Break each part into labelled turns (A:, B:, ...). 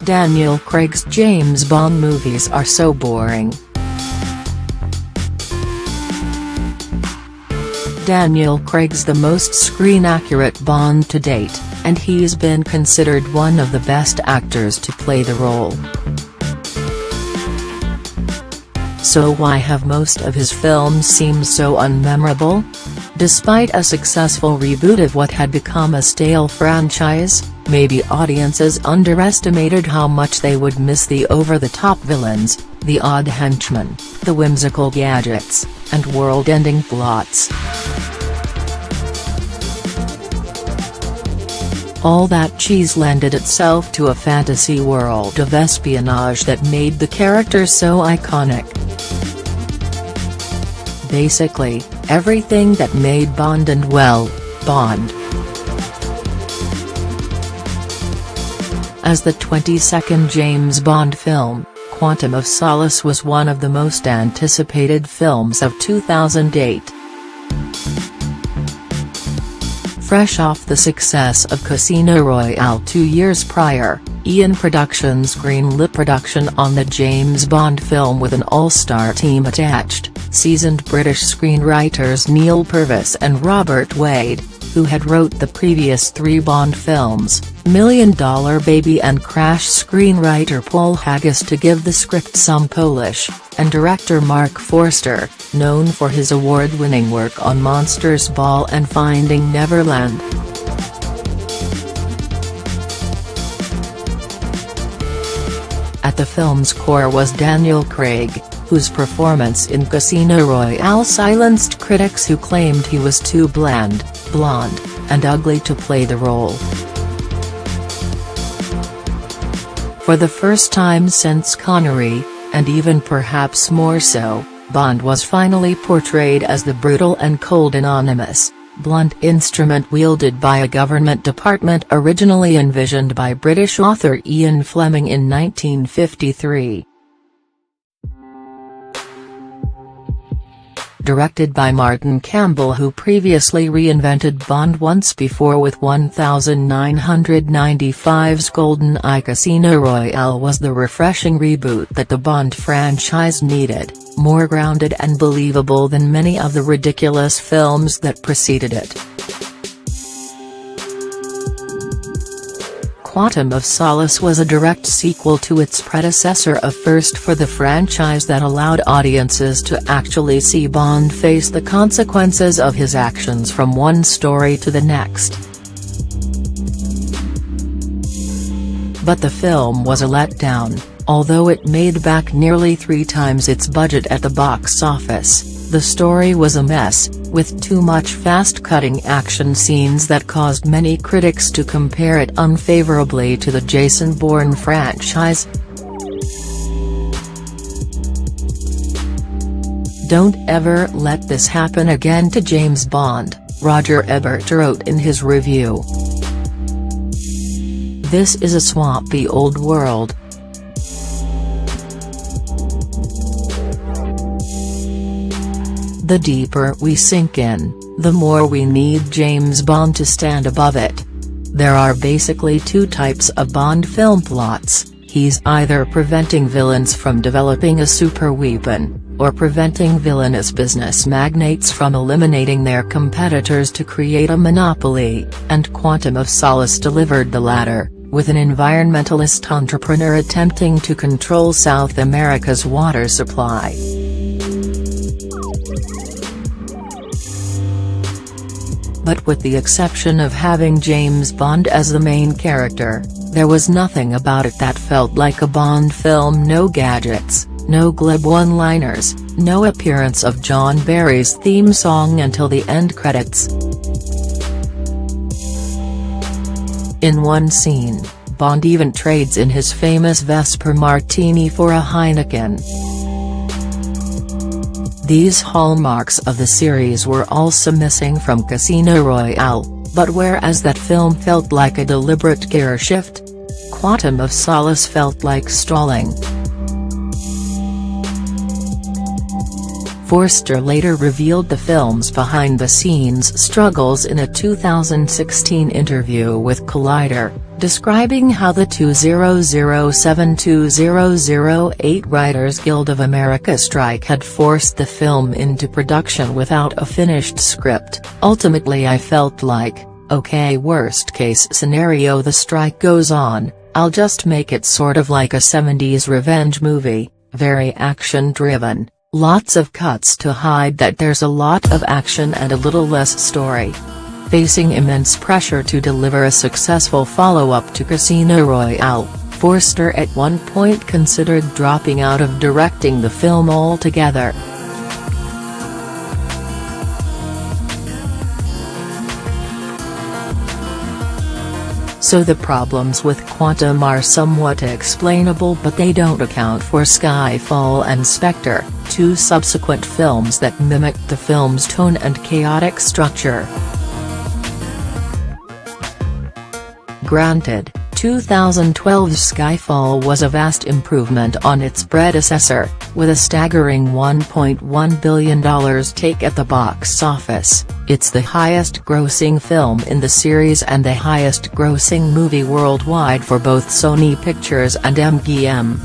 A: Daniel Craig's James Bond movies are so boring. Daniel Craig's the most screen-accurate Bond to date, and he's been considered one of the best actors to play the role. So why have most of his films seemed so unmemorable? Despite a successful reboot of what had become a stale franchise, maybe audiences underestimated how much they would miss the over-the-top villains, the odd henchmen, the whimsical gadgets, and world-ending plots. All that cheese lended itself to a fantasy world of espionage that made the characters so iconic. Basically, everything that made Bond and, well, Bond. As the 22nd James Bond film, Quantum of Solace was one of the most anticipated films of 2008. Fresh off the success of Casino Royale 2 years prior, Eon Productions greenlit production on the James Bond film with an all-star team attached, seasoned British screenwriters Neil Purvis and Robert Wade, who had wrote the previous 3 Bond films, $1 Million Baby and Crash, screenwriter Paul Haggis to give the script some polish, and director Mark Forster, known for his award-winning work on Monsters Ball and Finding Neverland. At the film's core was Daniel Craig, whose performance in Casino Royale silenced critics who claimed he was too bland, blonde, and ugly to play the role. For the first time since Connery, and even perhaps more so, Bond was finally portrayed as the brutal and cold anonymous, blunt instrument wielded by a government department originally envisioned by British author Ian Fleming in 1953. Directed by Martin Campbell, who previously reinvented Bond once before with 1995's GoldenEye, Casino Royale was the refreshing reboot that the Bond franchise needed, more grounded and believable than many of the ridiculous films that preceded it. Quantum of Solace was a direct sequel to its predecessor, a first for the franchise that allowed audiences to actually see Bond face the consequences of his actions from one story to the next. But the film was a letdown. Although it made back nearly 3 times its budget at the box office, the story was a mess, with too much fast-cutting action scenes that caused many critics to compare it unfavorably to the Jason Bourne franchise. "Don't ever let this happen again to James Bond," Roger Ebert wrote in his review. "This is a swampy old world. The deeper we sink in, the more we need James Bond to stand above it. There are basically 2 types of Bond film plots: he's either preventing villains from developing a super weapon, or preventing villainous business magnates from eliminating their competitors to create a monopoly, and Quantum of Solace delivered the latter, with an environmentalist entrepreneur attempting to control South America's water supply. But with the exception of having James Bond as the main character, there was nothing about it that felt like a Bond film. No gadgets, no glib one-liners, no appearance of John Barry's theme song until the end credits. In one scene, Bond even trades in his famous Vesper Martini for a Heineken. These hallmarks of the series were also missing from Casino Royale, but whereas that film felt like a deliberate gear shift, Quantum of Solace felt like stalling. Forster later revealed the film's behind-the-scenes struggles in a 2016 interview with Collider, describing how the 2007-2008 Writers Guild of America strike had forced the film into production without a finished script. "Ultimately I felt like, okay, worst case scenario, the strike goes on, I'll just make it sort of like a 70s revenge movie, very action-driven, lots of cuts to hide that there's a lot of action and a little less story." Facing immense pressure to deliver a successful follow-up to Casino Royale, Forster at one point considered dropping out of directing the film altogether. So the problems with Quantum are somewhat explainable, but they don't account for Skyfall and Spectre, two subsequent films that mimicked the film's tone and chaotic structure. Granted, 2012's Skyfall was a vast improvement on its predecessor, with a staggering $1.1 billion take at the box office. It's the highest-grossing film in the series and the highest-grossing movie worldwide for both Sony Pictures and MGM.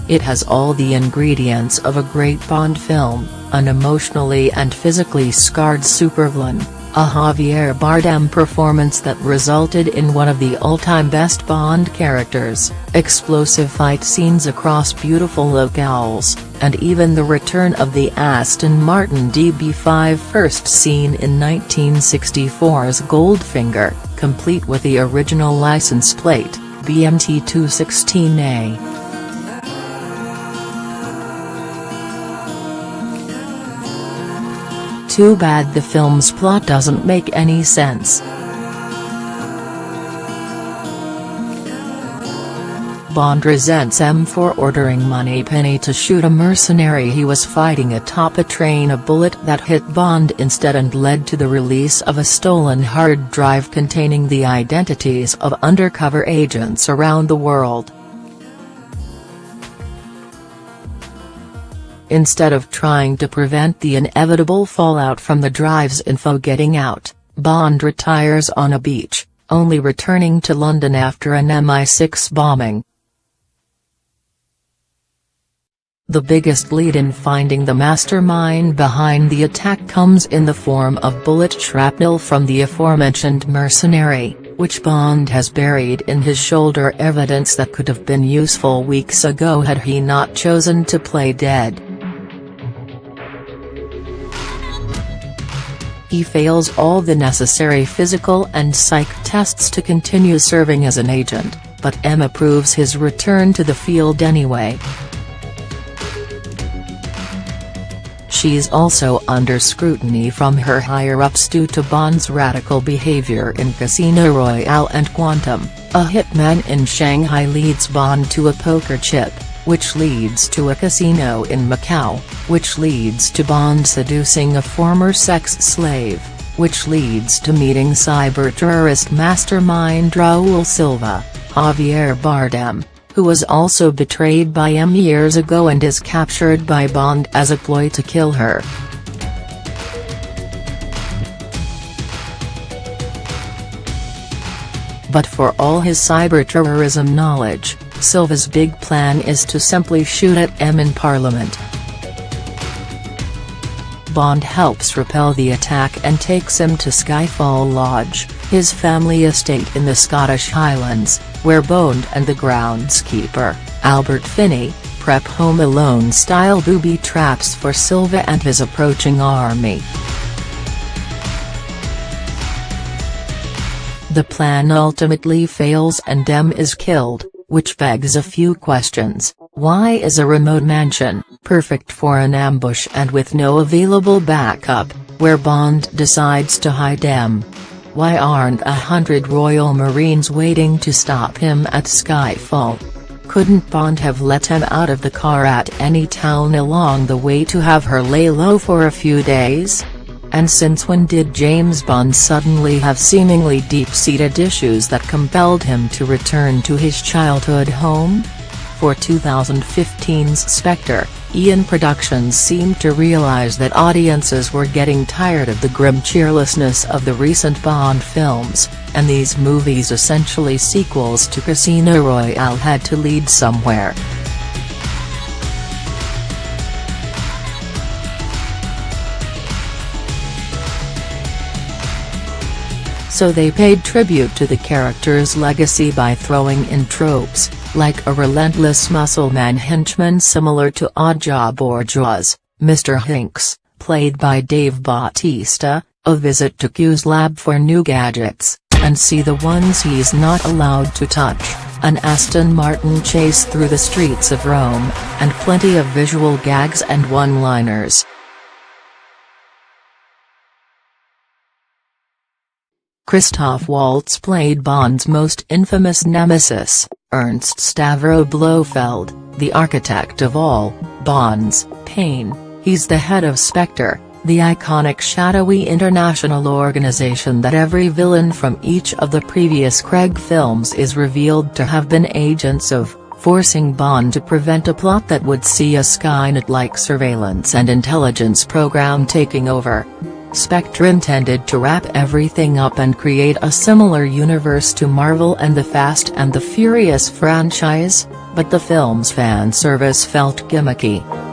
A: It has all the ingredients of a great Bond film: an emotionally and physically scarred supervillain, a Javier Bardem performance that resulted in one of the all-time best Bond characters, explosive fight scenes across beautiful locales, and even the return of the Aston Martin DB5 first seen in 1964's Goldfinger, complete with the original license plate, BMT 216A. Too bad the film's plot doesn't make any sense. Bond resents M for ordering Moneypenny to shoot a mercenary he was fighting atop a train, a bullet that hit Bond instead and led to the release of a stolen hard drive containing the identities of undercover agents around the world. Instead of trying to prevent the inevitable fallout from the drive's info getting out, Bond retires on a beach, only returning to London after an MI6 bombing. The biggest lead in finding the mastermind behind the attack comes in the form of bullet shrapnel from the aforementioned mercenary, which Bond has buried in his shoulder, evidence that could have been useful weeks ago had he not chosen to play dead. He fails all the necessary physical and psych tests to continue serving as an agent, but M approves his return to the field anyway. She's also under scrutiny from her higher-ups due to Bond's radical behavior in Casino Royale and Quantum. A hitman in Shanghai leads Bond to a poker chip, which leads to a casino in Macau, which leads to Bond seducing a former sex slave, which leads to meeting cyber-terrorist mastermind Raul Silva, Javier Bardem, who was also betrayed by M years ago and is captured by Bond as a ploy to kill her. But for all his cyber-terrorism knowledge, Silva's big plan is to simply shoot at M in Parliament. Bond helps repel the attack and takes him to Skyfall Lodge, his family estate in the Scottish Highlands, where Bond and the groundskeeper, Albert Finney, prep Home Alone-style booby traps for Silva and his approaching army. The plan ultimately fails and M is killed, which begs a few questions. Why is a remote mansion, perfect for an ambush and with no available backup, where Bond decides to hide M? Why aren't 100 Royal Marines waiting to stop him at Skyfall? Couldn't Bond have let M out of the car at any town along the way to have her lay low for a few days? And since when did James Bond suddenly have seemingly deep-seated issues that compelled him to return to his childhood home? For 2015's Spectre, Eon Productions seemed to realize that audiences were getting tired of the grim cheerlessness of the recent Bond films, and these movies, essentially sequels to Casino Royale, had to lead somewhere. So they paid tribute to the character's legacy by throwing in tropes, like a relentless muscle-man henchman similar to Oddjob or Jaws, Mr. Hinks, played by Dave Bautista, a visit to Q's lab for new gadgets, and see the ones he's not allowed to touch, an Aston Martin chase through the streets of Rome, and plenty of visual gags and one-liners. Christoph Waltz played Bond's most infamous nemesis, Ernst Stavro Blofeld, the architect of all Bond's pain. He's the head of Spectre, the iconic shadowy international organization that every villain from each of the previous Craig films is revealed to have been agents of, forcing Bond to prevent a plot that would see a Skynet-like surveillance and intelligence program taking over. Spectre intended to wrap everything up and create a similar universe to Marvel and the Fast and the Furious franchise, but the film's fan service felt gimmicky.